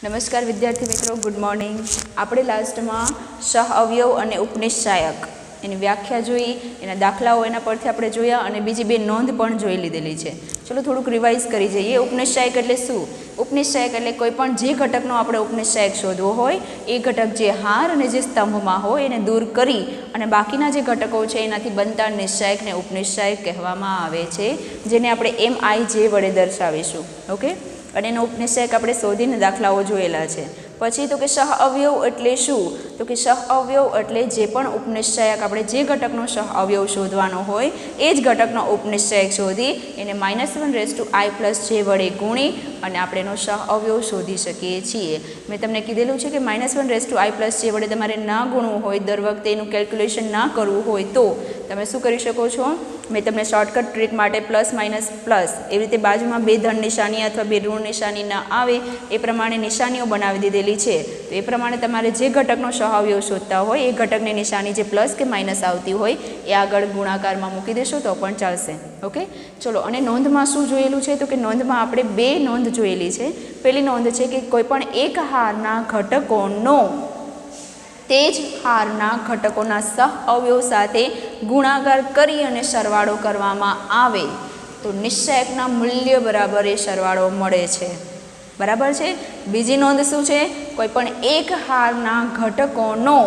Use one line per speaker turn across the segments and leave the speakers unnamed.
નમસ્કાર વિદ્યાર્થી મિત્રો, ગુડ મોર્નિંગ. આપણે લાસ્ટમાં સહ અવયવ અને ઉપનિશ્ચાયક એની વ્યાખ્યા જોઈ, એના દાખલાઓ એના પરથી આપણે જોયા અને બીજી બે નોંધ પણ જોઈ લીધેલી છે. ચલો થોડુંક રિવાઇઝ કરી જઈએ. ઉપનિશ્ચાયક એટલે શું? ઉપનિશ્ચાયક એટલે કોઈ પણ જે ઘટકનો આપણે ઉપનિશ્ચાયક શોધવો હોય એ ઘટક જે હાર અને જે સ્તંભમાં હોય એને દૂર કરી અને બાકીના જે ઘટકો છે એનાથી બનતા નિશ્ચાયકને ઉપનિશ્ચાયક કહેવામાં આવે છે, જેને આપણે MIJ વડે દર્શાવીશું. ઓકે, અને એનો ઉપનિશ્ચાયક આપણે શોધીને દાખલાઓ જોયેલા છે. પછી તો કે સહ અવયવ એટલે શું? તો કે સહ અવયવ એટલે જે પણ ઉપનિશ્ચાયક આપણે જે ઘટકનો સહ અવયવ શોધવાનો હોય એ જ ઘટકનો ઉપનિશ્ચાયક શોધી એને -1/i+j વડે ગુણી અને આપણે એનો સહ અવયવ શોધી શકીએ છીએ. મેં તમને કીધેલું છે કે -1/i+j વડે તમારે ના ગુણવું હોય, દર વખતે એનું કેલ્ક્યુલેશન ના કરવું હોય તો તમે શું કરી શકો છો? મેં તમને શોર્ટકટ ટ્રીક માટે પ્લસ માઇનસ પ્લસ એવી રીતે બાજુમાં બે ધન નિશાની અથવા બે ઋણ નિશાની ના આવે એ પ્રમાણે નિશાનીઓ બનાવી દીધેલી છે. તો એ પ્રમાણે તમારે જે ઘટકનો સહ અવયવ શોધતા હોય એ ઘટકની નિશાની જે પ્લસ કે માઇનસ આવતી હોય એ આગળ ગુણાકારમાં મૂકી દેશો તો પણ ચાલશે. ઓકે, ચલો. અને નોંધમાં શું જોયેલું છે? તો કે નોંધમાં આપણે બે નોંધ જોયેલી છે. પહેલી નોંધ છે કે કોઈ પણ એક હારના ઘટકોનો તે જ હારના ઘટકોના સહ અવયવ સાથે ગુણાકાર કરી અને સરવાળો કરવામાં આવે તો નિશ્ચાયકના મૂલ્ય બરાબર એ સરવાળો મળે છે. બરાબર છે. બીજી નોંધ શું છે? કોઈ પણ એક હારના ઘટકોનો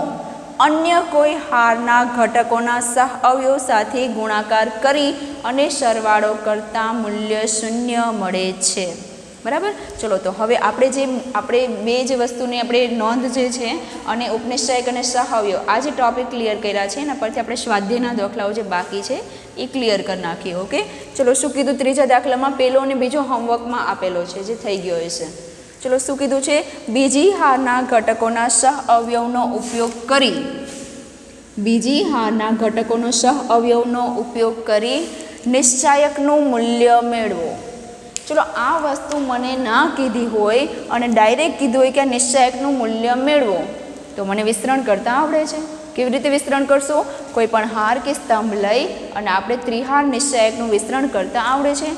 અન્ય કોઈ હારના ઘટકોના સહ અવયવ સાથે ગુણાકાર કરી અને સરવાળો કરતા મૂલ્ય 0 મળે છે. બરાબર. ચલો, તો હવે આપણે બે જે વસ્તુની આપણે નોંધ જે છે અને ઉપનિશ્ચાયક અને સહ અવયવ આ જે ટોપિક ક્લિયર કર્યા છે એના પરથી આપણે સ્વાધ્યાયના દાખલાઓ જે બાકી છે એ ક્લિયર કરી નાખીએ. ઓકે, ચલો. શું કીધું? ત્રીજા દાખલામાં પહેલો અને બીજો હોમવર્કમાં આપેલો છે જે થઈ ગયો હશે. ચલો, શું કીધું છે? બીજી હારના ઘટકોના સહ અવયવનો ઉપયોગ કરી નિશ્ચાયકનું મૂલ્ય મેળવો. ચલો, આ વસ્તુ મને ના કીધી હોય અને ડાયરેક્ટ કીધું હોય કે આ નિશ્ચાયકનું મૂલ્ય મેળવો તો મને વિસ્તરણ કરતાં આવડે છે. કેવી રીતે વિસ્તરણ કરશો? કોઈ પણ હાર કે સ્તંભ લઈ અને આપણે ત્રિહાર નિશ્ચાયકનું વિસ્તરણ કરતાં આવડે છે.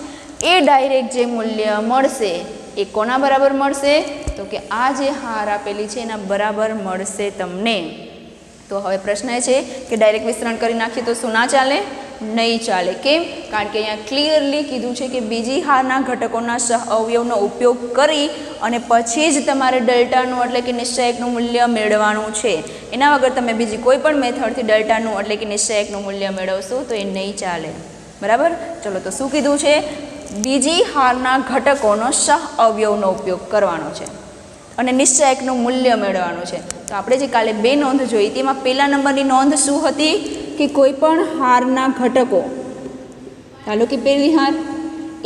એ ડાયરેક્ટ જે મૂલ્ય મળશે એ કોના બરાબર મળશે? તો કે આ જે હાર આપેલી છે એના બરાબર મળશે તમને. તો હવે પ્રશ્ન એ છે કે ડાયરેક્ટ વિસ્તરણ કરી નાખીએ તો શું ના ચાલે? નહીં ચાલે. કેમ? કારણ કે અહીંયા ક્લિયરલી કીધું છે કે બીજી હારના ઘટકોના સહ અવયવનો ઉપયોગ કરી અને પછી જ તમારે ડેલ્ટાનું એટલે કે નિશ્ચાયકનું મૂલ્ય મેળવવાનું છે. એના વગર તમે બીજી કોઈ પણ મેથડથી ડેલ્ટાનું એટલે કે નિશ્ચાયકનું મૂલ્ય મેળવશો તો એ નહીં ચાલે. બરાબર. ચલો, તો શું કીધું છે? બીજી હારના ઘટકોનો સહ અવયવનો ઉપયોગ કરવાનો છે અને નિશ્ચાયકનું મૂલ્ય મેળવવાનું છે. તો આપણે જે કાલે બે નોંધ જોઈ તેમાં પહેલા નંબરની નોંધ શું હતી? કે કોઈ પણ હારના ઘટકો, ચાલો કે પહેલી હાર,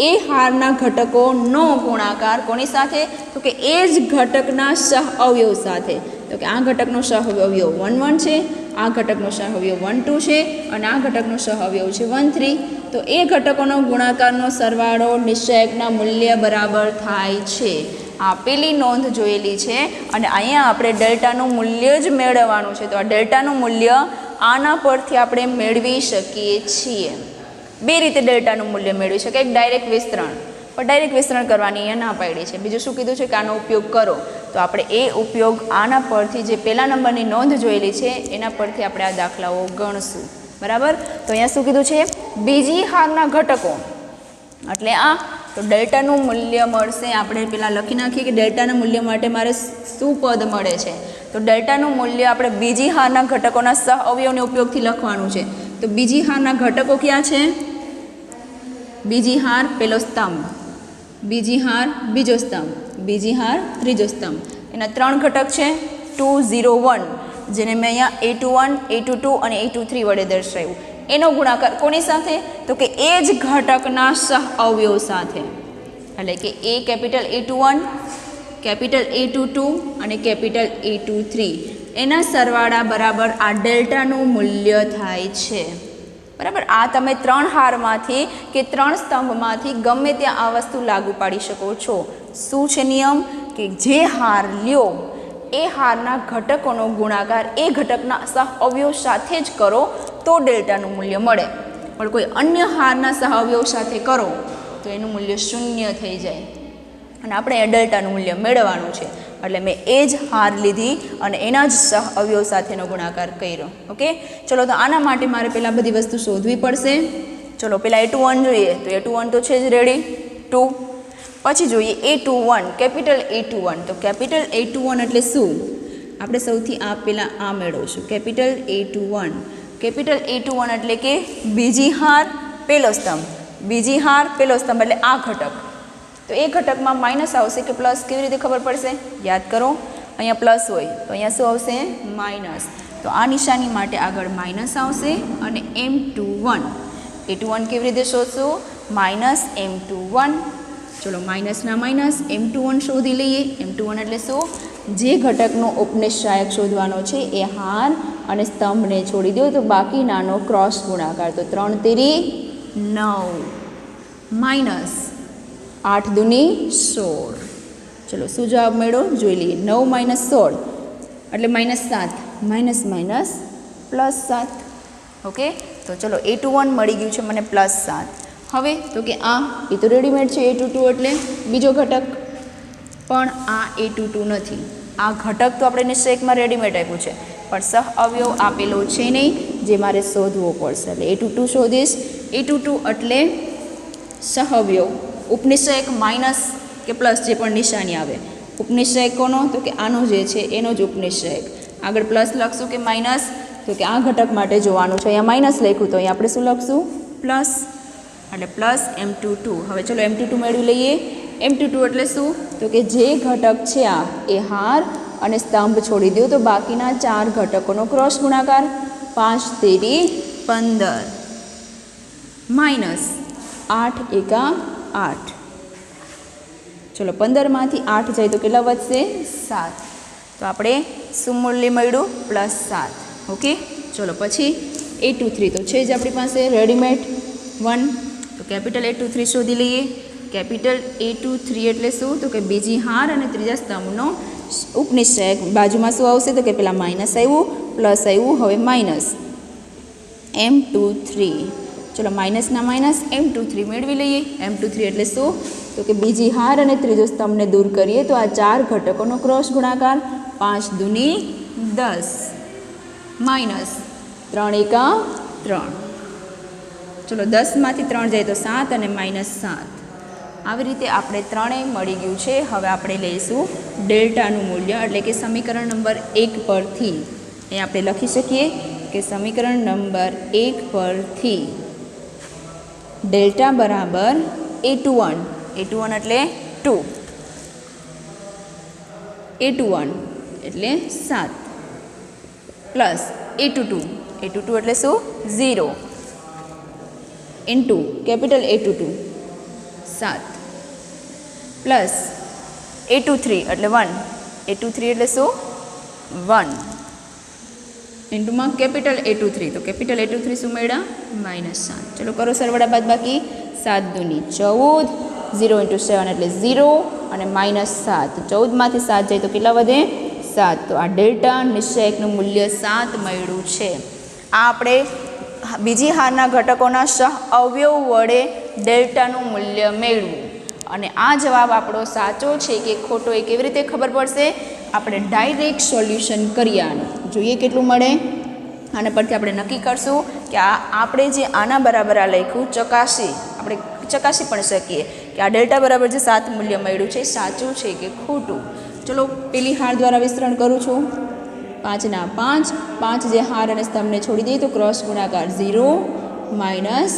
એ હારના ઘટકોનો ગુણાકાર કોની સાથે? તો કે એ જ ઘટકના સહ અવયવ સાથે. તો કે આ ઘટકનો સહ અવયવ 1 1 છે, આ ઘટકનો સહ અવયવ 1 2 છે અને આ ઘટકનો સહ અવયવ છે 1 3. તો એ ઘટકોનો ગુણાકારનો સરવાળો નિશ્ચાયકના મૂલ્ય બરાબર થાય છે. આ પેલી નોંધ જોયેલી છે અને અહીંયા આપણે ડેલ્ટાનું મૂલ્ય જ મેળવવાનું છે. તો આ ડેલ્ટાનું મૂલ્ય આના પરથી આપણે મેળવી શકીએ છીએ. બે રીતે ડેલ્ટાનું મૂલ્ય મેળવી શકાય. એક ડાયરેક્ટ વિસ્તરણ, પણ ડાયરેક્ટ વિસ્તરણ કરવાની અહીંયા ના પાડી છે. બીજું શું કીધું છે? કે આનો ઉપયોગ કરો. તો આપણે એ ઉપયોગ આના પરથી જે પહેલા નંબરની નોંધ જોયેલી છે એના પરથી આપણે આ દાખલાઓ ગણશું. બરાબર. તો અહીંયા શું કીધું છે? બીજી હારના ઘટકો એટલે આ. તો ડેલ્ટાનું મૂલ્ય મળશે. આપણે પહેલાં લખી નાખીએ કે ડેલ્ટાના મૂલ્ય માટે મારે શું પદ મળે છે? તો ડેલ્ટાનું મૂલ્ય આપણે બીજી હારના ઘટકોના સહ અવયવના ઉપયોગથી લખવાનું છે. તો બીજી હારના ઘટકો ક્યાં છે? બીજી હાર પહેલો સ્તંભ, બીજી હાર બીજો સ્તંભ, બીજી હાર ત્રીજો સ્તંભ. એના 3 ઘટક છે 2 0 1, જેને મેં અહીંયા A21 A22 અને A23 વડે દર્શાવ્યું. એનો ગુણાકાર કોની સાથે? તો કે એ જ ઘટકના સહ અવયવ સાથે. એટલે કે કેપિટલ A21, કેપિટલ A22 અને કેપિટલ A23 એના સરવાળા બરાબર આ ડેલ્ટાનું મૂલ્ય થાય છે. બરાબર. આ તમે 3 હારમાંથી કે 3 સ્તંભમાંથી ગમે ત્યાં આ વસ્તુ લાગુ પાડી શકો છો. શું છે નિયમ? કે જે હાર લ્યો એ હારના ઘટકોનો ગુણાકાર એ ઘટકના સહ અવયવ સાથે જ કરો તો ડેલ્ટાનું મૂલ્ય મળે. પણ કોઈ અન્ય હારના સહ અવયવ સાથે કરો તો એનું મૂલ્ય 0 થઈ જાય. અને આપણે એ ડેલ્ટાનું મૂલ્ય મેળવવાનું છે. એટલે મેં એ જ હાર લીધી અને એના જ સહ અવયવ સાથેનો ગુણાકાર કર્યો. ઓકે, ચલો તો આના માટે મારે પહેલાં બધી વસ્તુ શોધવી પડશે. ચલો પહેલાં A21 જોઈએ, તો A21 તો છે જ રેડી 2. પછી જોઈએ A21, કેપિટલ A21. તો કેપિટલ A21 એટલે શું? આપણે સૌથી પહેલાં આ મેળવશું. કેપિટલ A21, કેપિટલ A21 એટલે કે બીજી હાર પહેલો સ્તંભ, બીજી હાર પહેલો સ્તંભ એટલે આ ઘટક. તો એ ઘટકમાં માઇનસ આવશે કે પ્લસ, કેવી રીતે ખબર પડશે? યાદ કરો, અહીંયા પ્લસ હોય તો અહીંયા શું આવશે? માઇનસ. તો આ નિશાની માટે આગળ માઇનસ આવશે અને M21. A21 કેવી રીતે શોધશું? Minus M21. ચલો માઇનસના માઇનસ M21 શોધી લઈએ. M21 એટલે શું? જે ઘટકનો ઉપનિશ્ચાયક શોધવાનો છે એ હાર અને સ્તંભને છોડી દો તો બાકીનાનો ક્રોસ ગુણાકાર. તો 3 તેરી 9 માઇનસ 8 દુની 16. ચલો શું જવાબ મળ્યો જોઈ લઈએ. 9 માઇનસ 16 એટલે minus 7, minus minus plus 7. Okay, તો ચલો A21 મળી ગયું છે મને પ્લસ 7. હવે તો કે આ એ તો રેડીમેડ છે A22 એટલે બીજો ઘટક, પણ આ A22 નથી. આ ઘટક તો આપણે નિશ્ચયકમાં રેડીમેડ આપ્યું છે, પણ સહ અવયવ આપેલો છે નહીં, જે મારે શોધવો પડશે. એટલે A22 શોધીશ. A22 એટલે સહ અવયવ, ઉપનિશ્ચયક માઇનસ કે પ્લસ જે પણ નિશાની આવે. ઉપનિશ્ચયક કોનો? તો કે આનો જે છે એનો જ ઉપનિશ્ચયક. આગળ પ્લસ લખશું કે માઇનસ? તો કે આ ઘટક માટે જોવાનું છે. અહીંયા માઇનસ લખ્યું તો અહીંયા આપણે શું લખશું? પ્લસ. એટલે પ્લસ M22. હવે ચલો M22 મેળવી લઈએ. M22 એટલે શું? તો કે જે ઘટક છે આ એ હાર અને સ્તંભ છોડી દો તો બાકીના 4 ઘટકોનો ક્રોસ ગુણાકાર. 5 તેરી 15 માઇનસ 8 એકા 8. ચલો 15માંથી 8 જાય તો કેટલા વધશે? 7. તો આપણે શું મૂલ્ય મળ્યું? પ્લસ 7. ઓકે, ચલો પછી A23 તો છે જ આપણી પાસે રેડીમેડ 1. તો કેપિટલ A23 શોધી લઈએ. કેપિટલ A23 એટલે શું? તો કે બીજી હાર અને ત્રીજા સ્તંભનો ઉપનિશ્ચયક. બાજુમાં શું આવશે? તો કે પેલા માઇનસ આવ્યું, પ્લસ આવ્યું, હવે માઇનસ M23. ચલો માઇનસના માઇનસ M23 મેળવી લઈએ. M23 એટલે શું? તો કે બીજી હાર અને ત્રીજો સ્તંભને દૂર કરીએ તો આ 4 ઘટકોનો ક્રોસ ગુણાકાર. 5 દુની 10 માઇનસ 3 એકા 3. ચલો 10માંથી 3 જાય તો 7 અને માઇનસ 7. આવી રીતે આપણે ત્રણેય મળી ગયું છે. હવે આપણે લઈશું ડેલ્ટાનું મૂલ્ય, એટલે કે સમીકરણ નંબર 1 પરથી એ આપણે લખી શકીએ કે સમીકરણ નંબર 1 પરથી ડેલ્ટા બરાબર A21. A21 એટલે 2, A21 એટલે 7 પ્લસ A22. A22 એટલે શું? 0 into capital A22 7 plus A23 એટલે 1. A23 એટલે શું? 1 ઇન્ટુમાં કેપિટલ A23. તો કેપિટલ A23 શું મળ્યા? માઇનસ 7. ચલો કરો સરવાળા બાદ બાકી. 7 દુની 14, 0 ઇન્ટુ 7 એટલે 0 અને માઇનસ 7. 14માંથી 7 જાય તો કેટલા વધે? 7. તો આ ડેલ્ટા નિશ્ચયકનું મૂલ્ય 7 મળ્યું છે. આ આપણે બીજી હારના ઘટકોના સહ અવયવ વડે ડેલ્ટાનું મૂલ્ય મેળવું. અને આ જવાબ આપણો સાચો છે કે ખોટો એ કેવી રીતે ખબર પડશે? આપણે ડાયરેક્ટ સોલ્યુશન કરીએ. આનું જોઈએ કેટલું મળે. આના પરથી આપણે નક્કી કરશું કે આપણે જે આના બરાબર આ લખ્યું ચકાસી, આપણે ચકાસી પણ શકીએ કે આ ડેલ્ટા બરાબર જે 7 મૂલ્ય મળ્યું છે સાચું છે કે ખોટું. ચલો પેલી હાર દ્વારા વિસ્તરણ કરું છું. 5ના 5, 5 જે હાર અને સ્તંભને છોડી દઈએ તો ક્રોસ ગુણાકાર 0 માઇનસ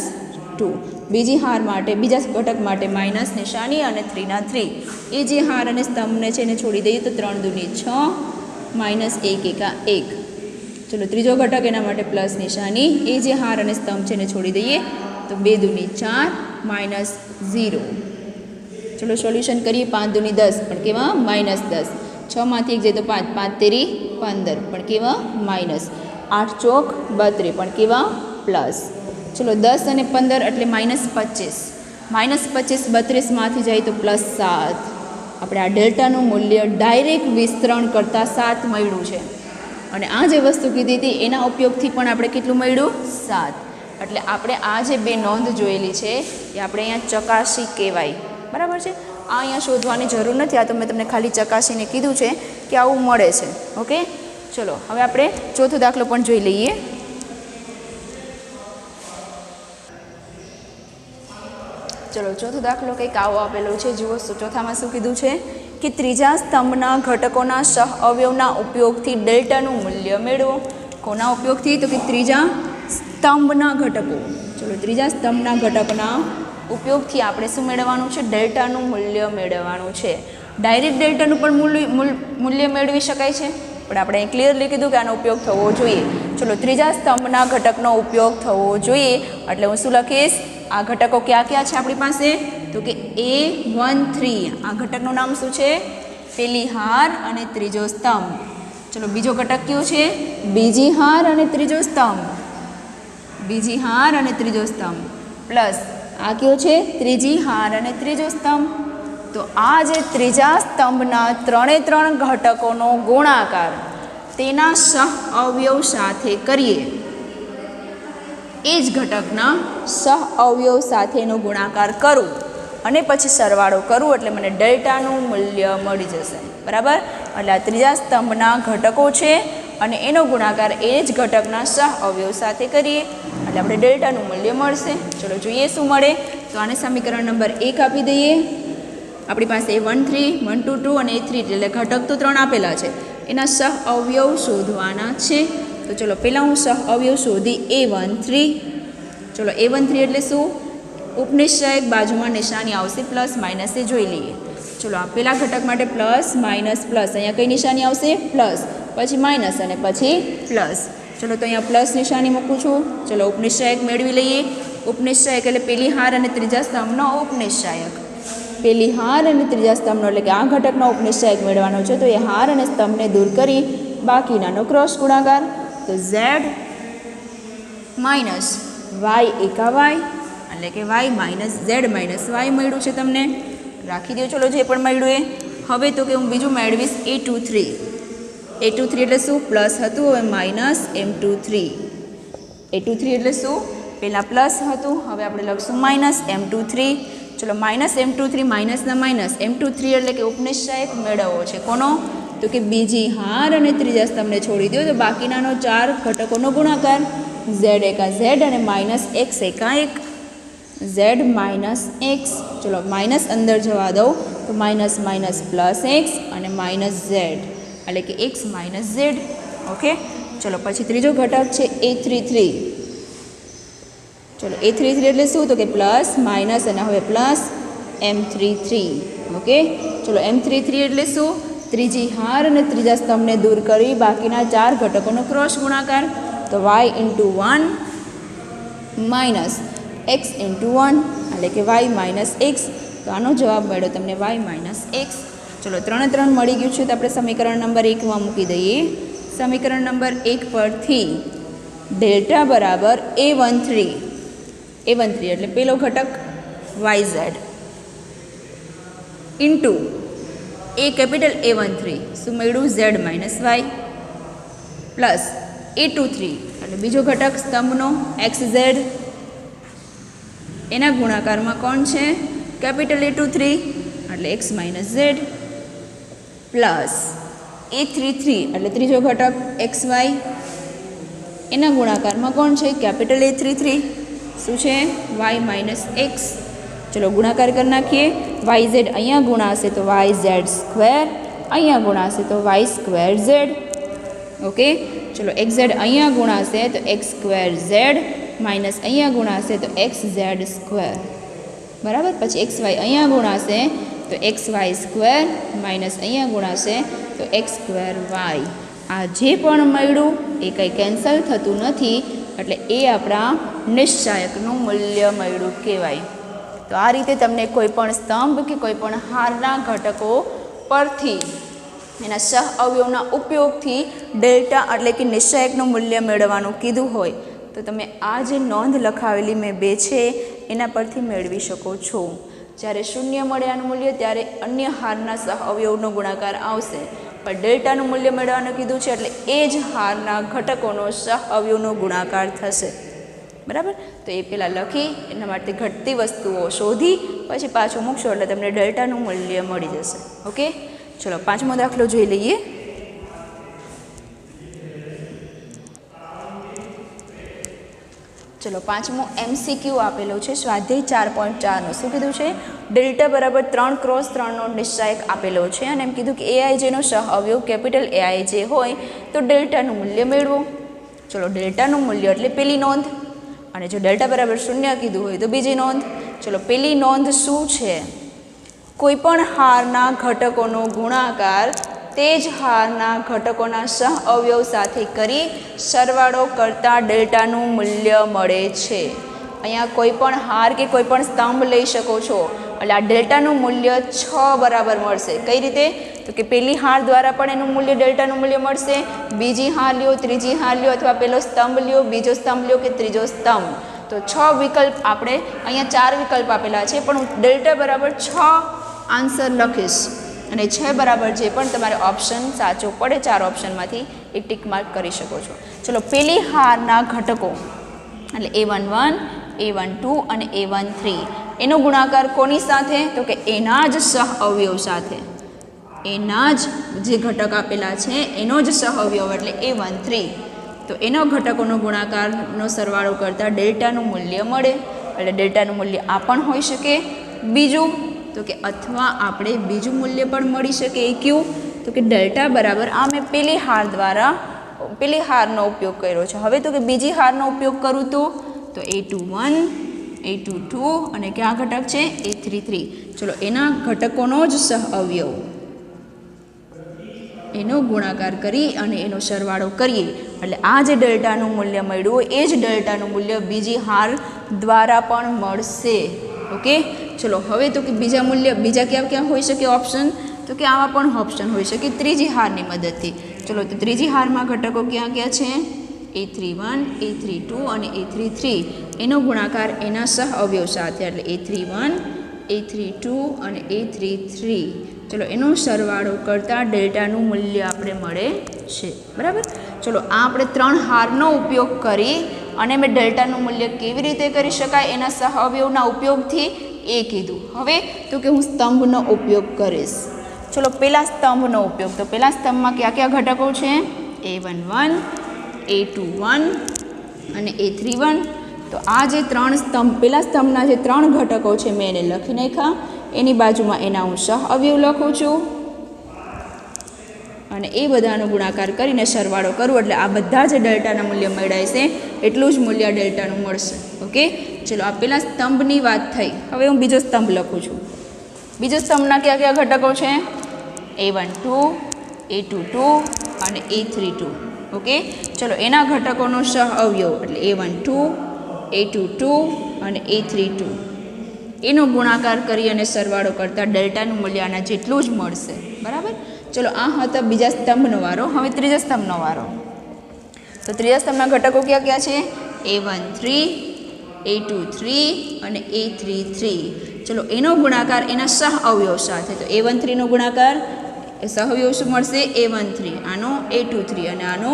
2. બીજી હાર માટે, બીજા ઘટક માટે માઇનસ નિશાની અને 3ના 3. એ જે હાર અને સ્તંભને છે એને છોડી દઈએ તો 3 દુની 6 માઇનસ 1 એકા 1. ચલો ત્રીજો ઘટક એના માટે પ્લસ નિશાની. એ જે હાર અને સ્તંભ છે એને છોડી દઈએ તો 2 દુની 4 માઇનસ 0. ચલો સોલ્યુશન કરીએ. 5 દુની 10 પણ કેવા? માઇનસ 10. 6માંથી 1 જાય તો 5, 5 તેરી 15 પણ કેવા? માઇનસ. 8 ચોક 32 પણ કેવા? પ્લસ. ચલો 10 અને 15 એટલે માઇનસ 25. માઇનસ 25 32માંથી જાય તો પ્લસ 7. આપણે આ ડેલ્ટાનું મૂલ્ય ડાયરેક્ટ વિસ્તરણ કરતાં 7 મળ્યું છે. અને આ જે વસ્તુ કીધી હતી એના ઉપયોગથી પણ આપણે કેટલું મળ્યું? 7. એટલે આપણે આ જે બે નોંધ જોયેલી છે એ આપણે અહીંયા ચકાસી કહેવાય. બરાબર છે. આ અહીંયા શોધવાની જરૂર નથી, આ તો મેં તમને ખાલી ચકાસીને કીધું છે કે આવું મળે છે. ઓકે, ચલો હવે આપણે ચોથો દાખલો પણ જોઈ લઈએ. ચલો ચોથો દાખલો કંઈક આવો આપેલો છે. જુઓ ચોથામાં શું કીધું છે કે ત્રીજા સ્તંભના ઘટકોના સહ અવયવના ઉપયોગથી ડેલ્ટાનું મૂલ્ય મેળવો. કોના ઉપયોગથી? તો કે ત્રીજા સ્તંભના ઘટકો. ચલો ત્રીજા સ્તંભના ઘટકના ઉપયોગથી આપણે શું મેળવવાનું છે? ડેલ્ટાનું મૂલ્ય મેળવવાનું છે. ડાયરેક્ટ ડેલ્ટાનું પણ મૂલ્ય મેળવી શકાય છે, પણ આપણે ક્લિયરલી કીધું કે આનો ઉપયોગ થવો જોઈએ. ચલો ત્રીજા સ્તંભના ઘટકનો ઉપયોગ થવો જોઈએ એટલે હું શું લખીશ? આ ઘટકો ક્યાં ક્યાં છે આપણી પાસે? તો કે A13. આ ઘટકનું નામ શું છે? પેલી હાર અને ત્રીજો સ્તંભ. ચલો બીજો ઘટક કયો છે? બીજી હાર અને ત્રીજો સ્તંભ. બીજી હાર અને ત્રીજો સ્તંભ પ્લસ આ કયો છે? ત્રીજી હાર અને ત્રીજો સ્તંભ. તો આ જે ત્રીજા સ્તંભના ત્રણે ત્રણ ઘટકોનો ગુણાકાર તેના સહ અવયવ સાથે કરીએ. એ જ ઘટકના સહ અવયવ સાથેનો ગુણાકાર કરું અને પછી સરવાળો કરું એટલે મને ડેલ્ટાનું મૂલ્ય મળી જશે. બરાબર? એટલે આ ત્રીજા સ્તંભના ઘટકો છે અને એનો ગુણાકાર એ જ ઘટકના સહ અવયવ સાથે કરીએ એટલે આપણે ડેલ્ટાનું મૂલ્ય મળશે. ચલો જોઈએ શું મળે. તો આને સમીકરણ નંબર 1 આપી દઈએ. આપણી પાસે A13, 1, 2, 2 અને A3 એટલે ઘટક તો 3 આપેલા છે, એના સહ અવયવ શોધવાના છે. તો ચલો પહેલાં હું સહ અવયવ શોધી A13. ચલો A13 એટલે શું? ઉપનિશ્ચયક બાજુમાં નિશાની આવશે પ્લસ માઇનસ એ જોઈ લઈએ. ચલો આ પહેલા ઘટક માટે પ્લસ માઇનસ પ્લસ, અહીંયા કઈ નિશાની આવશે? પ્લસ, પછી માઇનસ અને પછી પ્લસ. ચલો તો અહીંયા પ્લસ નિશાની મૂકું છું. ચલો ઉપનિશ્ચયક મેળવી લઈએ. ઉપનિશ્ચયક એટલે પેલી હાર અને ત્રીજા સ્તંભનો ઉપનિશ્ચયક. પેલી હાર અને ત્રીજા સ્તંભનો એટલે કે આ ઘટકનો ઉપનિશ્ચયક મેળવવાનો છે. તો એ હાર અને સ્તંભને દૂર કરી બાકીનાનો ક્રોસ ગુણાકાર. તો z માઇનસ y એકા y એટલે કે y minus z minus y મળ્યું છે તમને. રાખી દો ચલો જે પણ મળ્યું એ. હવે તો કે હું બીજું મેળવીશ A23. A23 એટલે શું? પ્લસ હતું, હવે માઇનસ M23. A23 એટલે શું? પહેલાં પ્લસ હતું, હવે આપણે લખશું માઇનસ M23. ચલો માઇનસ M23 માઇનસના માઇનસ M23 એટલે કે ઉપનિશ્ચયક મેળવવો છે. કોનો? તો કે બીજી હાર અને ત્રીજા સ્તંભને છોડી દો તો બાકીનાનો 4 ઘટકોનો ગુણાકાર. z એકા z અને માઇનસ x એકા 1. z minus x. ચલો માઇનસ અંદર જવા દઉં તો માઇનસ માઇનસ પ્લસ x અને માઇનસ z એટલે કે x માઇનસ z. ઓકે, ચલો પછી ત્રીજો ઘટક છે A33. ચલો A33 એટલે શું? તો કે પ્લસ માઇનસ અને હવે પ્લસ M33. ઓકે, ચલો M33 એટલે શું? ત્રીજી હાર અને ત્રીજા સ્તંભને દૂર કરી બાકીના 4 ઘટકોનો ક્રોસ ગુણાકાર. તો y into 1 minus x into 1 એટલે કે y માઇનસ x. તો આનો જવાબ મળ્યો તમને y માઇનસ x. ચલો 3 3 મળી ગયું છે તો આપણે સમીકરણ નંબર 1માં મૂકી દઈએ. સમીકરણ નંબર 1 પરથી ડેલ્ટા બરાબર A13. A13 એટલે પેલો ઘટક yz ઇન્ટુ એ કેપિટલ A13 શું મળ્યું? z minus y plus A23 એટલે બીજો ઘટક સ્તંભનો xz એના ગુણાકારમાં કોણ છે? કેપિટલ A23 એટલે x minus z plus A33 એટલે ત્રીજો ઘટક xy એના ગુણાકારમાં કોણ છે? કેપિટલ A33 શું છે? y minus x. ચલો ગુણાકાર કરી નાખીએ. yz અહીંયા ગુણાશે તો yz સ્ક્વેર, અહીંયા ગુણાશે તો y સ્ક્વેર z. ઓકે, ચલો xz અહીંયા ગુણાશે તો x સ્ક્વેર z માઇનસ અહીંયા ગુણાશે તો xz સ્ક્વેર. બરાબર? પછી xy અહીંયા ગુણાશે તો xy સ્ક્વેર માઇનસ અહીંયા ગુણાશે તો x સ્ક્વેર y. આ જે પણ મળ્યું એ કંઈ કેન્સલ થતું નથી એટલે એ આપણા નિશ્ચાયકનું મૂલ્ય મળ્યું કહેવાય. તો આ રીતે તમને કોઈ પણ સ્તંભ કે કોઈ પણ હારના ઘટકો પરથી એના સહ અવયવના ઉપયોગથી ડેલ્ટા એટલે કે નિશ્ચાયકનું મૂલ્ય મેળવવાનું કીધું હોય તો તમે આ જે નોંધ લખાવેલી મેં 2 છે એના પરથી મેળવી શકો છો. જ્યારે 0 મળે આનું મૂલ્ય ત્યારે અન્ય હારના સહ અવયવનો ગુણાકાર આવશે, પણ ડેલ્ટાનું મૂલ્ય મેળવવાનું કીધું છે એટલે એ જ હારના ઘટકોનો સહ અવયવનો ગુણાકાર થશે. બરાબર? તો એ પહેલાં લખી એના માટે ઘટતી વસ્તુઓ શોધી પછી પાછું મૂકશો એટલે તમને ડેલ્ટાનું મૂલ્ય મળી જશે. ઓકે, ચલો પાંચમો દાખલો જોઈ લઈએ. ચલો પાંચમો MCQ આપેલો છે સ્વાધ્યાય 4.4નો. શું કીધું છે? ડેલ્ટા બરાબર 3x3નો નિશ્ચાયક આપેલો છે અને એમ કીધું કે AIJનો સહઅવયવ કેપિટલ AIJ હોય તો ડેલ્ટાનું મૂલ્ય મેળવો. ચલો ડેલ્ટાનું મૂલ્ય એટલે પેલી નોંધ, અને જો ડેલ્ટા બરાબર 0 કીધું હોય તો બીજી નોંધ. ચલો પેલી નોંધ શું છે? કોઈપણ હારના ઘટકોનો ગુણાકાર તે જ હારના ઘટકોના સહઅવયવ સાથે કરી સરવાળો કરતાં ડેલ્ટાનું મૂલ્ય મળે છે. અહીંયા કોઈ પણ હાર કે કોઈ પણ સ્તંભ લઈ શકો છો, એટલે આ ડેલ્ટાનું મૂલ્ય 6 બરાબર મળશે. કઈ રીતે? તો કે પેલી હાર દ્વારા પણ એનું મૂલ્ય ડેલ્ટાનું મૂલ્ય મળશે, બીજી હાર લ્યો, ત્રીજી હાર લ્યો, અથવા પેલો સ્તંભ લ્યો, બીજો સ્તંભ લ્યો કે ત્રીજો સ્તંભ. તો 6 વિકલ્પ આપણે અહીંયા 4 વિકલ્પ આપેલા છે, પણ હું ડેલ્ટા બરાબર 6 આન્સર લખીશ અને 6 બરાબર જે પણ તમારે ઓપ્શન સાચો પડે 4 ઓપ્શનમાંથી એક ટીક માર્ક કરી શકો છો. ચલો પેલી હારના ઘટકો એટલે A11, A12 અને A13 એનો ગુણાકાર કોની સાથે? તો કે એના જ સહઅવયવ સાથે. એના જ જે ઘટક આપેલા છે એનો જ સહઅવયવ એટલે A13. તો એનો ઘટકોનો ગુણાકારનો સરવાળો કરતાં ડેલ્ટાનું મૂલ્ય મળે. એટલે ડેલ્ટાનું મૂલ્ય આ પણ હોઈ શકે. બીજું તો કે અથવા આપણે બીજું મૂલ્ય પણ મળી શકે. એ કયું? તો કે ડેલ્ટા બરાબર આ મેં પેલી હાર દ્વારા પેલી હારનો ઉપયોગ કર્યો છે. હવે તો કે બીજી હારનો ઉપયોગ કરું તો A21, A22 અને કયા ઘટક છે? A33. ચલો એના ઘટકોનો જ સહઅવયવ એનો ગુણાકાર કરી અને એનો સરવાળો કરીએ એટલે આ જે ડેલ્ટાનું મૂલ્ય મળ્યું એ જ ડેલ્ટાનું મૂલ્ય બીજી હાર દ્વારા પણ મળશે. ઓકે, ચલો હવે તો કે બીજા મૂલ્ય બીજા ક્યાં ક્યાં હોઈ શકે ઓપ્શન? તો કે આવા પણ ઓપ્શન હોઈ શકે ત્રીજી હારની મદદથી. ચલો તો ત્રીજી હારમાં ઘટકો ક્યાં ક્યાં છે? A31, A32 અને A33 એનો ગુણાકાર એના સહઅવયવ સાથે એટલે A31, A32 અને A33. ચલો એનો સરવાળો કરતાં ડેલ્ટાનું મૂલ્ય આપણે મળે છે. બરાબર. ચલો આ આપણે 3 હારનો ઉપયોગ કરી અને મેં ડેલ્ટાનું મૂલ્ય કેવી રીતે કરી શકાય એના સહઅવયવના ઉપયોગથી એ કીધું. હવે તો કે હું સ્તંભનો ઉપયોગ કરીશ. ચલો પહેલા સ્તંભનો ઉપયોગ. તો પહેલા સ્તંભમાં કયા કયા ઘટકો છે? A11, A21 અને A31. તો આ જે 3 સ્તંભ પહેલા સ્તંભના જે 3 ઘટકો છે મેં એને લખી નાખ્યા. એની બાજુમાં એના હું સહઅવયવ લખું છું અને એ બધાનો ગુણાકાર કરીને સરવાળો કરું એટલે આ બધા જે ડેલ્ટાના મૂલ્ય મળ્યા છે એટલું જ મૂલ્ય ડેલ્ટાનું મળશે. ઓકે, ચલો આ પહેલા સ્તંભની વાત થઈ. હવે હું બીજો સ્તંભ લખું છું. બીજો સ્તંભના કયા કયા ઘટકો છે? A12, A22 અને A32. ઓકે, ચલો એના ઘટકોનો સહઅવયવ એટલે A12, A22 અને A32 એનો ગુણાકાર કરી અને સરવાળો કરતાં ડેલ્ટાનું મૂલ્ય આના જેટલું જ મળશે. બરાબર. ચલો આ હતા બીજા સ્તંભનો વારો. હવે ત્રીજા સ્તંભનો વારો. તો ત્રીજા સ્તંભના ઘટકો ક્યાં ક્યાં છે? A13, A23 અને A33. ચલો એનો ગુણાકાર એના સહઅવયવ સાથે. તો A13નો ગુણાકાર સહઅવયવ શું મળશે? A13, આનો A23 અને આનો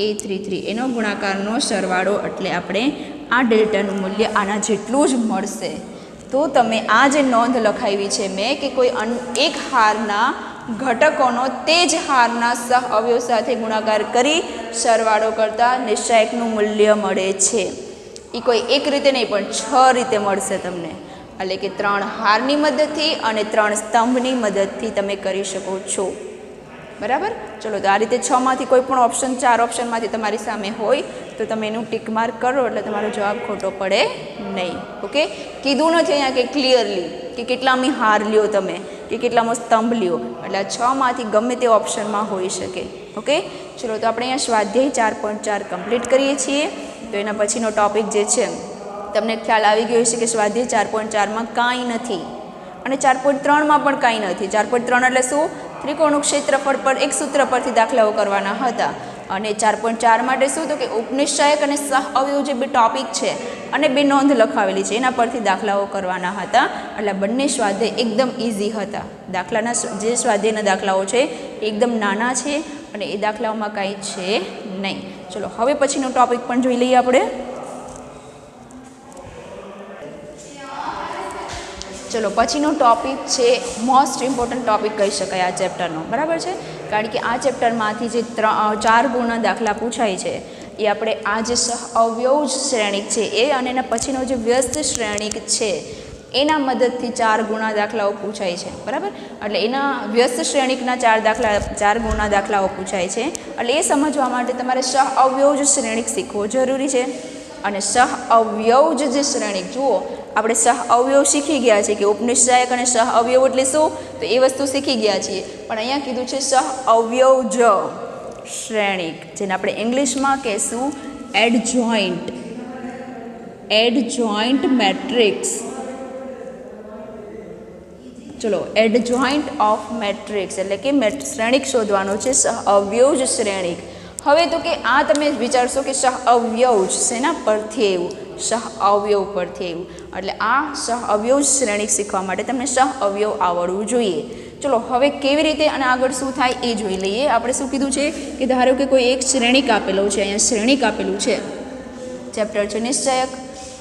A33. એનો ગુણાકારનો સરવાળો એટલે આપણે આ ડેલ્ટાનું મૂલ્ય આના જેટલું જ મળશે. તો તમે આ જે નોંધ લખાવી છે મેં કે કોઈ એક હારના ઘટકોનો તે જ હારના સહઅવયવ સાથે ગુણાકાર કરી સરવાળો કરતાં નિશ્ચાયકનું મૂલ્ય મળે છે. એ કોઈ એક રીતે નહીં પણ 6 રીતે મળશે તમને. એટલે કે 3 હારની મદદથી અને 3 સ્તંભની મદદથી તમે કરી શકો છો. બરાબર. ચલો તો આ રીતે 6 માંથી કોઈ પણ ઓપ્શન 4 ઓપ્શનમાંથી તમારી સામે હોય તો તમે એનું ટીક માર્ક કરો એટલે તમારો જવાબ ખોટો પડે નહીં. ઓકે, કીધું નથી અહીંયા કે ક્લિયરલી કે કેટલામી હાર લ્યો તમે કે કેટલામો સ્તંભ લ્યો. એટલે આ 6 માંથી ગમે તે ઓપ્શનમાં હોઈ શકે. ઓકે, ચલો તો આપણે અહીંયા સ્વાધ્યાય 4.4 કમ્પ્લીટ કરીએ છીએ. તો એના પછીનો ટૉપિક જે છે તમને ખ્યાલ આવી ગયો છે કે સ્વાધ્યાય 4.4માં કાંઈ નથી અને 4.3માં પણ કાંઈ નથી. 4.3 એટલે શું? ત્રિકોણનું ક્ષેત્રફળ પર એક સૂત્ર પરથી દાખલાઓ કરવાના હતા. અને 4.4 માટે શું? તો કે ઉપનિશ્ચાયક અને સહઅવયવ જે બે ટોપિક છે અને બે નોંધ લખાવેલી છે એના પરથી દાખલાઓ કરવાના હતા. એટલે બંને સ્વાધ્યાય એકદમ ઇઝી હતા. દાખલાના જે સ્વાધ્યાયના દાખલાઓ છે એકદમ નાના છે અને એ દાખલાઓમાં કાંઈ છે નહીં. ચલો હવે પછીનો ટોપિક પણ જોઈ લઈએ આપણે. ચલો પછીનો ટૉપિક છે મોસ્ટ ઇમ્પોર્ટન્ટ ટૉપિક કહી શકાય આ ચેપ્ટરનો, બરાબર છે, કારણ કે આ ચેપ્ટરમાંથી જે 4 ગુણના દાખલા પૂછાય છે એ આપણે આ જે સહઅવયવ શ્રેણિક છે એ અને એના પછીનો જે વ્યસ્ત શ્રેણિક છે એના મદદથી 4 ગુણના દાખલાઓ પૂછાય છે, બરાબર. એટલે એના વ્યસ્ત શ્રેણિકના 4 ગુણના દાખલાઓ પૂછાય છે. એટલે એ સમજવા માટે તમારે સહઅવયવ શ્રેણિક શીખવો જરૂરી છે. અને સહઅવયવ જે શ્રેણિક જુઓ, આપણે સહઅવયવ શીખી ગયા છે કે ઉપનિશ્ચાયક અને સહઅવયવ એટલે શું, તો એ વસ્તુ શીખી ગયા છીએ. પણ અહીંયા કીધું છે સહઅવયવ શ્રેણિક, જેને આપણે ઇંગ્લિશમાં કહેશું એડજોઇન્ટ મેટ્રિક્સ. ચલો એડજોઇન્ટ ઓફ મેટ્રિક્સ એટલે કે શ્રેણિક શોધવાનો છે સહઅવયવ શ્રેણિક. હવે તો કે આ તમે વિચારશો કે સહઅવયવ શેના પરથી આવ્યું, સહઅવયવ પરથી આવ્યું. એટલે આ સહઅવયવ શ્રેણિક શીખવા માટે તમને સહઅવયવ આવડવું જોઈએ. ચલો હવે કેવી રીતે અને આગળ શું થાય એ જોઈ લઈએ. આપણે શું કીધું છે કે ધારો કે કોઈ એક શ્રેણિક આપેલો છે, અહીંયા શ્રેણિક આપેલું છે, ચેપ્ટર છે નિશ્ચયક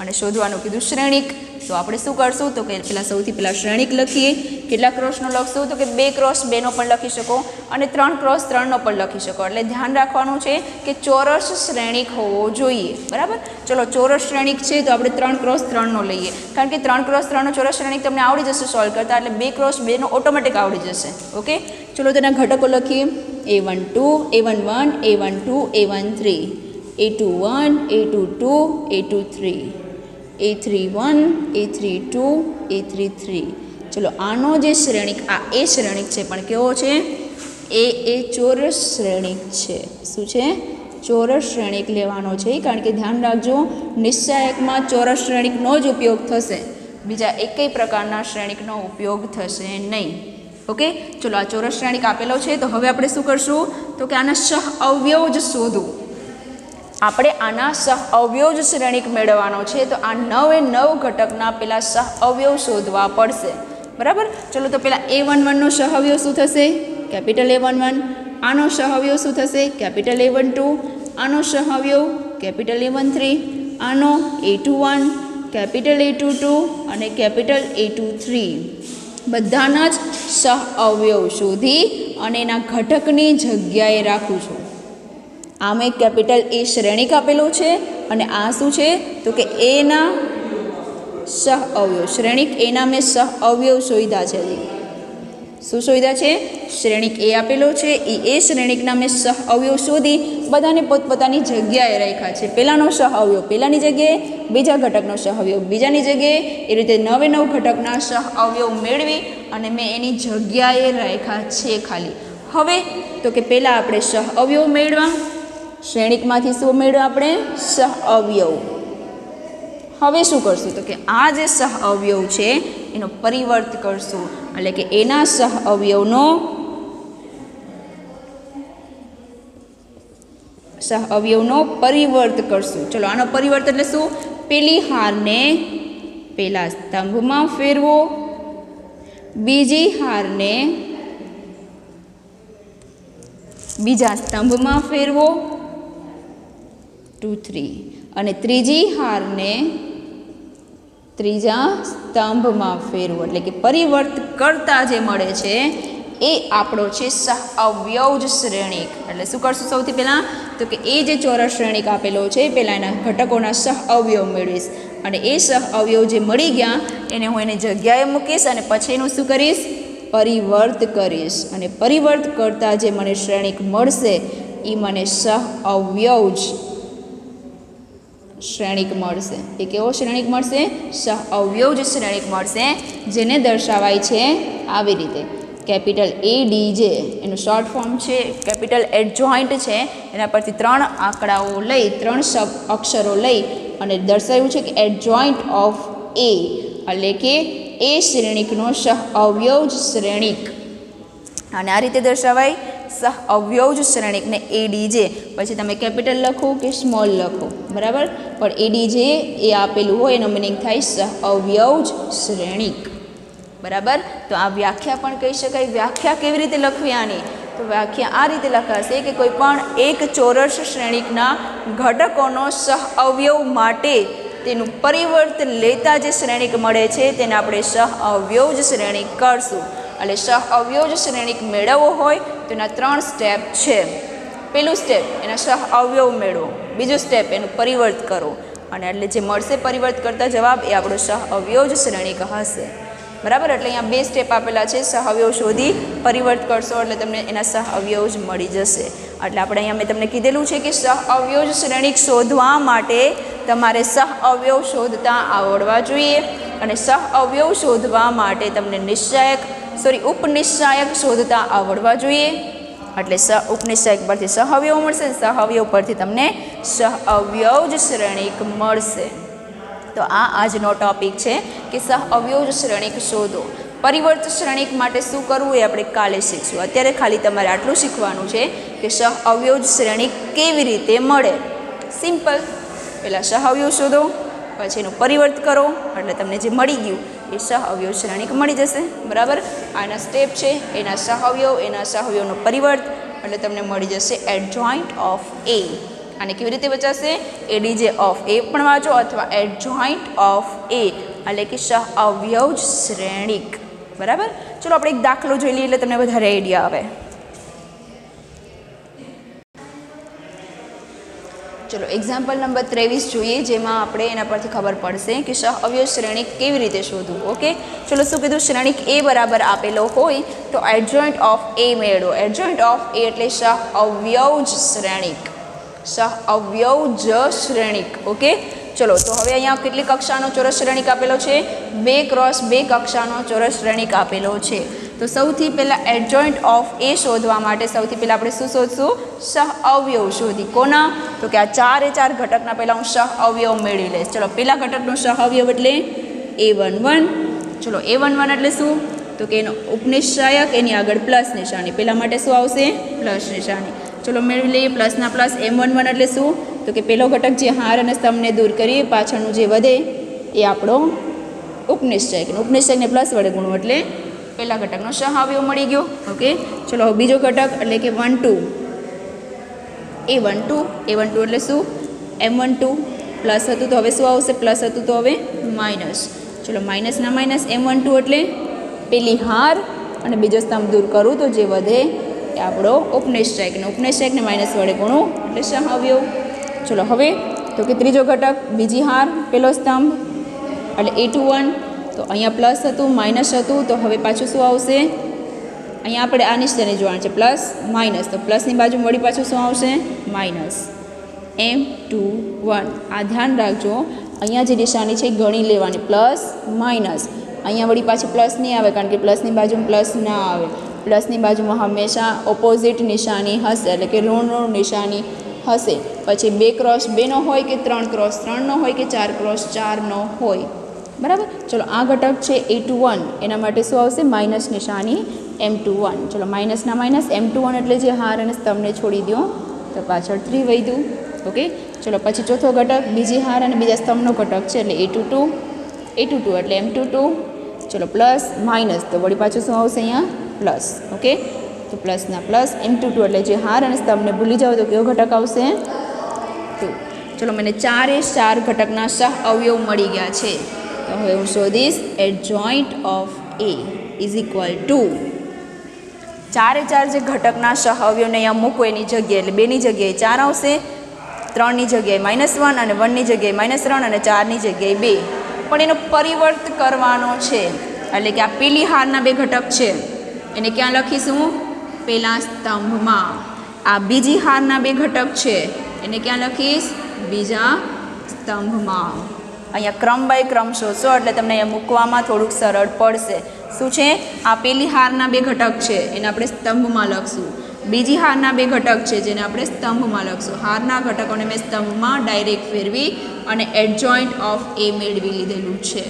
અને શોધવાનું કીધું શ્રેણિક. તો આપણે શું કરશું તો કે સૌથી પહેલાં શ્રેણિક લખીએ. કેટલા ક્રોસનો લખશું તો કે 2x2નો પણ લખી શકો અને 3x3નો પણ લખી શકો. એટલે ધ્યાન રાખવાનું છે કે ચોરસ શ્રેણિક હોવો જોઈએ, બરાબર. ચલો ચોરસ શ્રેણિક છે તો આપણે 3x3નો લઈએ, કારણ કે 3x3નો ચોરસ શ્રેણિક તમને આવડી જશે સોલ્વ કરતાં, એટલે 2x2નો ઓટોમેટિક આવડી જશે. ઓકે, ચલો તેના ઘટકો લખીએ. a12 a11 a12 a13 a21 a22 a23 a31 a32 a33. ચલો આનો જે શ્રેણિક આ એ શ્રેણિક છે, પણ કેવો છે એ ચોરસ શ્રેણિક છે. શું છે? ચોરસ શ્રેણિક લેવાનો છે, કારણ કે ધ્યાન રાખજો નિશ્ચાયકમાં ચોરસ શ્રેણિકનો જ ઉપયોગ થશે, બીજા એકેય પ્રકારના શ્રેણિકનો ઉપયોગ થશે નહીં. ઓકે, ચલો આ ચોરસ શ્રેણિક આપેલો છે. તો હવે આપણે શું કરશું તો કે આના સહઅવયવ જ શોધવું. આપણે આના સહઅવયવ શ્રેણિક મેળવવાનો છે. તો આ 9 ઘટકના પેલા સહઅવયવ શોધવા પડશે, બરાબર. ચલો તો પેલા a11નો સહઅવયવ શું થશે? Capital A11. આનો સહઅવયવ શું થશે? Capital A12. આનો સહઅવયવ કેપિટલ A13. આનો A21, કેપિટલ A22 અને કેપિટલ A23. બધાના જ સહઅવયવ શોધી અને એના ઘટકની જગ્યાએ રાખું છું. આમાં એક કેપિટલ એ શ્રેણિક આપેલું છે અને આ શું છે તો કે એના સહઅવયવ શ્રેણિક એના મેં સહઅવયવ શોધ્યા છે. શું શોધ્યા છે? શ્રેણિક એ આપેલો છે, એ શ્રેણિકના મેં સહઅવયવ શોધી બધાને પોતપોતાની જગ્યાએ રાખ્યા છે. પહેલાંનો સહઅવયવ પહેલાંની જગ્યાએ, બીજા ઘટકનો સહઅવયવ બીજાની જગ્યાએ, એ રીતે 9 ઘટકના સહઅવયવ મેળવી અને મેં એની જગ્યાએ રાખ્યા છે ખાલી. હવે તો કે પહેલાં આપણે સહઅવયવ મેળવા, શ્રેણિકમાંથી શું મેળવ્યું આપણે? સહઅવયવ. હવે શું કરશું તો કે આ જે સહઅવયવ છે એનો પરિવર્ત કરશું, એટલે કે એના સહઅવયવનો પરિવર્ત કરશું. ચલો આનો પરિવર્ત એટલે શું? પેલી હારને પેલા સ્તંભમાં ફેરવો, બીજી હારને બીજા સ્તંભમાં ફેરવો 2 3 અને ત્રીજી હારને ત્રીજા સ્તંભમાં ફેરવો. એટલે કે પરિવર્ત કરતા જે મળે છે એ આપણો છે સહઅવયવ શ્રેણિક. એટલે શું કરશું સૌથી પહેલાં તો કે એ જે ચોરસ શ્રેણિક આપેલો છે પહેલાં એના ઘટકોના સહઅવયવ મેળવીશ અને એ સહઅવયવ જે મળી ગયા એને હું એની જગ્યાએ મૂકીશ અને પછી એનું શું કરીશ? પરિવર્ત કરીશ. અને પરિવર્ત કરતાં જે મને શ્રેણિક મળશે એ મને સહઅવયવ શ્રેણિક મળશે. એ કેવો શ્રેણિક મળશે? સહઅવયવ શ્રેણિક મળશે, જેને દર્શાવાય છે આવી રીતે. કેપિટલ ADJ એનું શોર્ટ ફોર્મ છે, કેપિટલ એડજોઇન્ટ છે, એના પરથી 3 આંકડાઓ લઈ 3 અક્ષરો લઈ અને દર્શાવ્યું છે કે એડજોઇન્ટ ઓફ A, એટલે કે એ શ્રેણિકનો સહઅવયવ શ્રેણિક. અને આ રીતે દર્શાવાય સહઅવયવ શ્રેણિકને ADJ. પછી તમે કેપિટલ લખો કે સ્મોલ લખો, બરાબર, પણ ADJ એ આપેલું હોય એનો મિનિંગ થાય સહઅવયવ શ્રેણિક, બરાબર. તો આ વ્યાખ્યા પણ કહી શકાય. વ્યાખ્યા કેવી રીતે લખવી આની? તો વ્યાખ્યા આ રીતે લખાશે કે કોઈ પણ એક ચોરસ શ્રેણિકના ઘટકોનો સહઅવયવ માટે તેનું પરિવર્ત લેતા જે શ્રેણિક મળે છે તેને આપણે સહઅવયવ શ્રેણિક કરશું. એટલે સહઅવયવ શ્રેણિક મેળવવો હોય તો એના 3 સ્ટેપ છે. પહેલું સ્ટેપ એના સહઅવયવ મેળવો, બીજું સ્ટેપ એનું પરિવર્ત કરો, અને એટલે જે મળશે પરિવર્ત કરતા જવાબ એ આપણો સહઅવયવ શ્રેણિક હશે. બરાબર. એટલે અહીંયા 2 સ્ટેપ આપેલા છે. સહઅવયવ શોધી પરિવર્ત કરશો એટલે તમને એના સહઅવયવ જ મળી જશે. એટલે આપણે અહીંયા મેં તમને કીધેલું છે કે સહઅવયવ શ્રેણિક શોધવા માટે તમારે સહઅવયવ શોધતા આવડવા જોઈએ, અને સહઅવયવ શોધવા માટે તમને ઉપનિશ્ચાયક શોધતા આવડવા જોઈએ. એટલે ઉપનિશ્ચાયક પરથી સહઅવયવ મળશે, સહઅવયવ પરથી તમને સહઅવયવ શ્રેણિક મળશે. તો આજનો ટોપિક છે કે સહઅવયવ શ્રેણિક શોધો. પરિવર્ત શ્રેણિક માટે શું કરવું એ આપણે કાલે શીખશું. અત્યારે ખાલી તમારે આટલું શીખવાનું છે કે સહઅવયવ શ્રેણિક કેવી રીતે મળે. સિમ્પલ. પહેલાં સહઅવયવ શોધો, પછી એનું પરિવર્ત કરો એટલે તમને જે મળી ગયું એ સહઅવયવ શ્રેણિક મળી જશે. બરાબર. આના સ્ટેપ છે, એના સહઅવયવનો પરિવર્ત એટલે તમને મળી જશે એડજોઇન્ટ ઓફ એ. આને કેવી રીતે બચાશે? એડીજે ઓફ એ પણ વાંચો અથવા એડજોઇન્ટ ઓફ એ એટલે કે સહઅવયવ શ્રેણિક. બરાબર. ચલો આપણે એક દાખલો જોઈ લઈએ એટલે તમને વધારે આઈડિયા આવે. ચલો એક્ઝામ્પલ નંબર 23 જોઈએ, જેમાં આપણે એના પરથી ખબર પડશે કે સહઅવયવ શ્રેણિક કેવી રીતે શોધવું. ઓકે. ચલો શું કીધું? શ્રેણિક એ બરાબર આપેલો હોય તો એડજોઇન્ટ ઓફ એ મેળવો. એડજોઇન્ટ ઓફ એ એટલે સહઅવયવ શ્રેણિક. સહઅવયવ શ્રેણિક. ઓકે. ચલો તો હવે અહીંયા કેટલી કક્ષાનો ચોરસ શ્રેણિક આપેલો છે? 2x2 કક્ષાનો ચોરસ શ્રેણિક આપેલો છે. તો સૌથી પહેલાં એડજોઇન્ટ ઓફ એ શોધવા માટે સૌથી પહેલાં આપણે શું શોધશું? સહઅવયવ શોધી. કોના? તો કે આ 4 ઘટકના પહેલાં હું સહઅવયવ મેળવી લઈશ. ચલો પહેલા ઘટકનો સહઅવયવ એટલે a11. ચલો a11 એટલે શું? તો કે એનો ઉપનિશ્ચાયક, એની આગળ પ્લસ નિશાની. પહેલાં માટે શું આવશે? પ્લસ નિશાની. ચલો મેળવી લઈએ. પ્લસના પ્લસ. m11 એટલે શું? તો કે પહેલો ઘટક જે હાર અને સ્તંભને દૂર કરીએ પાછળનું જે વધે એ આપણો ઉપનિશ્ચાયક. ઉપનિશ્ચાયકને પ્લસ વડે ગુણવું એટલે પહેલા ઘટકનો સહઅવયવ મળી ગયો. ઓકે. ચલો બીજો ઘટક એટલે કે 12. a12 એટલે શું? m12 પ્લસ હતું તો હવે શું આવશે? પ્લસ હતું તો હવે માઇનસ. ચલો માઇનસના માઇનસ. m12 એટલે પેલી હાર અને બીજો સ્તંભ દૂર કરું તો જે વધે એ આપણો ઉપનિશ્ચાયકને માઇનસ વડે ગુણવું એટલે સહઅવયવ. ચલો હવે તો કે ત્રીજો ઘટક બીજી હાર પેલો સ્તંભ એટલે a21. તો અહીંયા પ્લસ હતું માઇનસ હતું તો હવે પાછું શું આવશે? અહીંયા આપણે આ નિશાની જોવાનું છે પ્લસ માઇનસ. તો પ્લસની બાજુ વળી પાછું શું આવશે? માઇનસ. m21. આ ધ્યાન રાખજો, અહીંયા જે નિશાની છે ગણી લેવાની પ્લસ માઇનસ. અહીંયા વળી પાછી પ્લસ નહીં આવે કારણ કે પ્લસની બાજુમાં પ્લસ ના આવે. પ્લસની બાજુમાં હંમેશા ઓપોઝિટ નિશાની હશે એટલે કે ઋણ નિશાની હશે. પછી 2x2 નો હોય કે 3x3 નો હોય કે 4x4 નો હોય. બરાબર. ચલો આ ઘટક છે a21, એના માટે શું આવશે? માઇનસ નિશાની m21. ચલો માઇનસના માઇનસ. m21 એટલે જે હાર અને સ્તંભને છોડી દો તો પાછળ 3 વધ્યું. ઓકે. ચલો પછી ચોથો ઘટક બીજી હાર અને બીજા સ્તંભનો ઘટક છે એટલે a22 એટલે m22. ચલો પ્લસ માઇનસ તો વળી પાછું શું આવશે? અહીંયા પ્લસ. ઓકે. તો પ્લસના પ્લસ. m22 એટલે જે હાર અને સ્તંભને ભૂલી જાઓ તો કેવો ઘટક આવશે? 2. ચલો મને 4 ઘટકના સહઅવયવ મળી ગયા છે. તો હવે હું શોધીશ adjoint of A is equal to 4 જે ઘટકના સહઅવયવને અહીંયા મૂકો એની જગ્યાએ એટલે 2ની જગ્યાએ 4 આવશે, 3ની જગ્યાએ -1 અને 1ની જગ્યાએ -3 અને 4ની જગ્યાએ 2. પણ એનો પરિવર્ત કરવાનો છે એટલે કે આ પેલી હારના 2 ઘટક છે એને ક્યાં લખીશું? પહેલા સ્તંભમાં. આ બીજી હારના 2 ઘટક છે એને ક્યાં લખીશ? બીજા સ્તંભમાં. અહીંયા ક્રમ બાય ક્રમ શોધશો એટલે તમને અહીંયા મૂકવામાં થોડુંક સરળ પડશે. શું છે? આ પેલી હારના 2 ઘટક છે એને આપણે સ્તંભમાં લખશું. બીજી હારના 2 ઘટક છે જેને આપણે સ્તંભમાં લખશું. હારના ઘટકોને મેં સ્તંભમાં ડાયરેક્ટ ફેરવી અને એડજોઇન્ટ ઓફ એ મેળવી લીધેલું છે.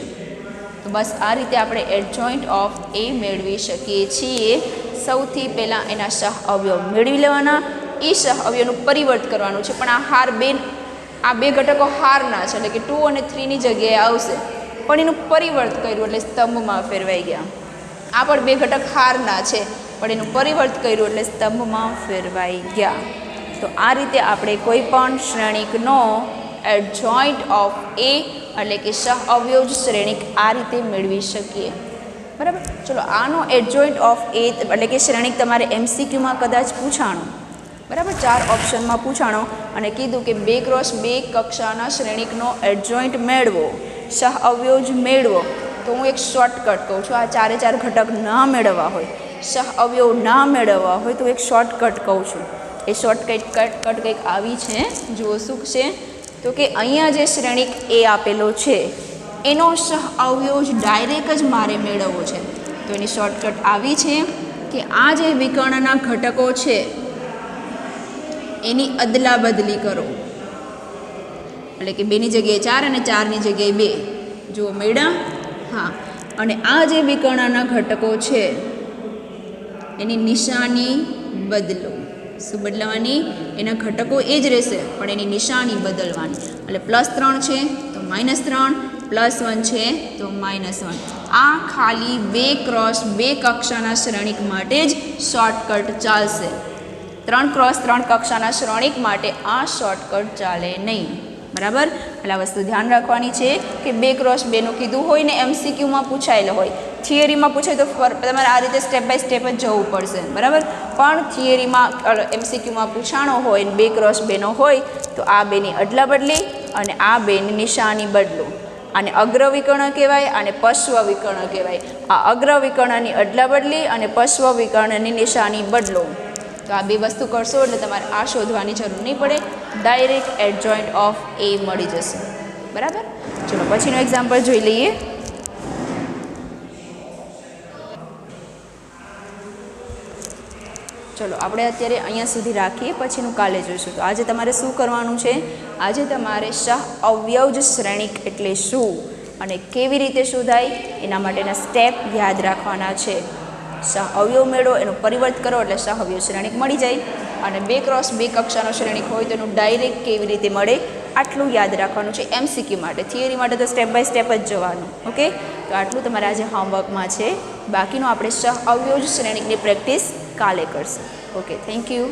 તો બસ આ રીતે આપણે એડજોઇન્ટ ઓફ એ મેળવી શકીએ છીએ. સૌથી પહેલાં એના સહઅવયવ મેળવી લેવાના, એ સહઅવયવનું પરિવર્ત કરવાનું છે. પણ આ 2 ઘટકો હારના છે એટલે કે 2 અને 3ની જગ્યાએ આવશે, પણ એનું પરિવર્ત કર્યું એટલે સ્તંભમાં ફેરવાઈ ગયા. આ પણ 2 ઘટક હારના છે પણ એનું પરિવર્ત કર્યું એટલે સ્તંભમાં ફેરવાઈ ગયા. તો આ રીતે આપણે કોઈ પણ શ્રેણિકનો એડજોઇન્ટ ઓફ એ એટલે કે સહ અવયવ શ્રેણિક આ રીતે મેળવી શકીએ. બરાબર. ચલો આનો એડજોઇન્ટ ઓફ એ એટલે કે શ્રેણિક તમારે MCQમાં કદાચ પૂછાણો. બરાબર. 4 ઓપ્શનમાં પૂછાણો અને કીધું કે 2x2 કક્ષાના શ્રેણિકનો એડજોઇન્ટ મેળવો, સહ અવયવ મેળવો. તો હું એક શોર્ટકટ કહું છું. આ 4 ઘટક ના મેળવવા હોય, સહ અવયવ ના મેળવવા હોય તો એક શોર્ટકટ કહું છું. એ શોર્ટકટ કંઈક આવી છે. જુઓ શું છે તો કે અહીંયા જે શ્રેણિક એ આપેલો છે એનો સહ અવયવ ડાયરેક્ટ જ મારે મેળવવો છે. તો એની શોર્ટકટ આવી છે કે આ જે વિકર્ણના ઘટકો છે એની અદલા બદલી કરો. એટલે કે 2ની જગ્યાએ 4 અને 4ની જગ્યાએ 2. જુઓ મેળા. હા. અને આ જે વિકર્ણના ઘટકો છે એની નિશાની બદલો. શું બદલવાની? એના ઘટકો એ જ રહેશે પણ એની નિશાની બદલવાની. એટલે +3 છે તો -3, +1 છે તો -1. આ ખાલી 2x2 કક્ષાના શ્રેણિક માટે જ શોર્ટકટ ચાલશે. 3x3 કક્ષાના શ્રેણિક માટે આ શોર્ટકટ ચાલે નહીં. બરાબર. એટલે આ વસ્તુ ધ્યાન રાખવાની છે કે 2x2નું કીધું હોય ને MCQમાં પૂછાયેલું હોય. થિયરીમાં પૂછાય તો તમારે આ રીતે સ્ટેપ બાય સ્ટેપ જ જવું પડશે. બરાબર. પણ થિયરીમાં MCQમાં પૂછાણો હોય 2x2નો હોય તો આ 2ની અદલા બદલી અને આ 2ની નિશાની બદલો. આને અગ્ર વિકર્ણ કહેવાય અને પશ્વ વિકર્ણ કહેવાય. આ અગ્ર વિકર્ણની અદલા બદલી અને પશ્વ વિકર્ણની નિશાની બદલો. તો આ 2 વસ્તુ કરશો એટલે તમારે આ શોધવાની જરૂર નહીં પડે. ડાયરેક્ટ એડજોઇન્ટ ઓફ એ મળી જશે. બરાબર. ચલો પછીનો એક્ઝામ્પલ જોઈ લઈએ. ચલો આપણે અત્યારે અહીંયા સુધી રાખીએ, પછીનું કાલે જોઈશું. તો આજે તમારે શું કરવાનું છે? આજે તમારે સહ અવયવ શ્રેણિક એટલે શું અને કેવી રીતે શોધાય એના માટેના સ્ટેપ યાદ રાખવાના છે. સહ અવયવ મેળવો, એનું પરિવર્ત કરો એટલે સહ અવયવ શ્રેણિક મળી જાય. અને 2x2 કક્ષાનો શ્રેણિક હોય તો એનું ડાયરેક્ટ કેવી રીતે મળે આટલું યાદ રાખવાનું છે MCQ માટે. થિયરી માટે તો સ્ટેપ બાય સ્ટેપ જ જવાનું. ઓકે. તો આટલું તમારે આજે હોમવર્કમાં છે. બાકીનું આપણે સહ અવયવ શ્રેણિકની પ્રેક્ટિસ કાલે કરશું. ઓકે. Thank you.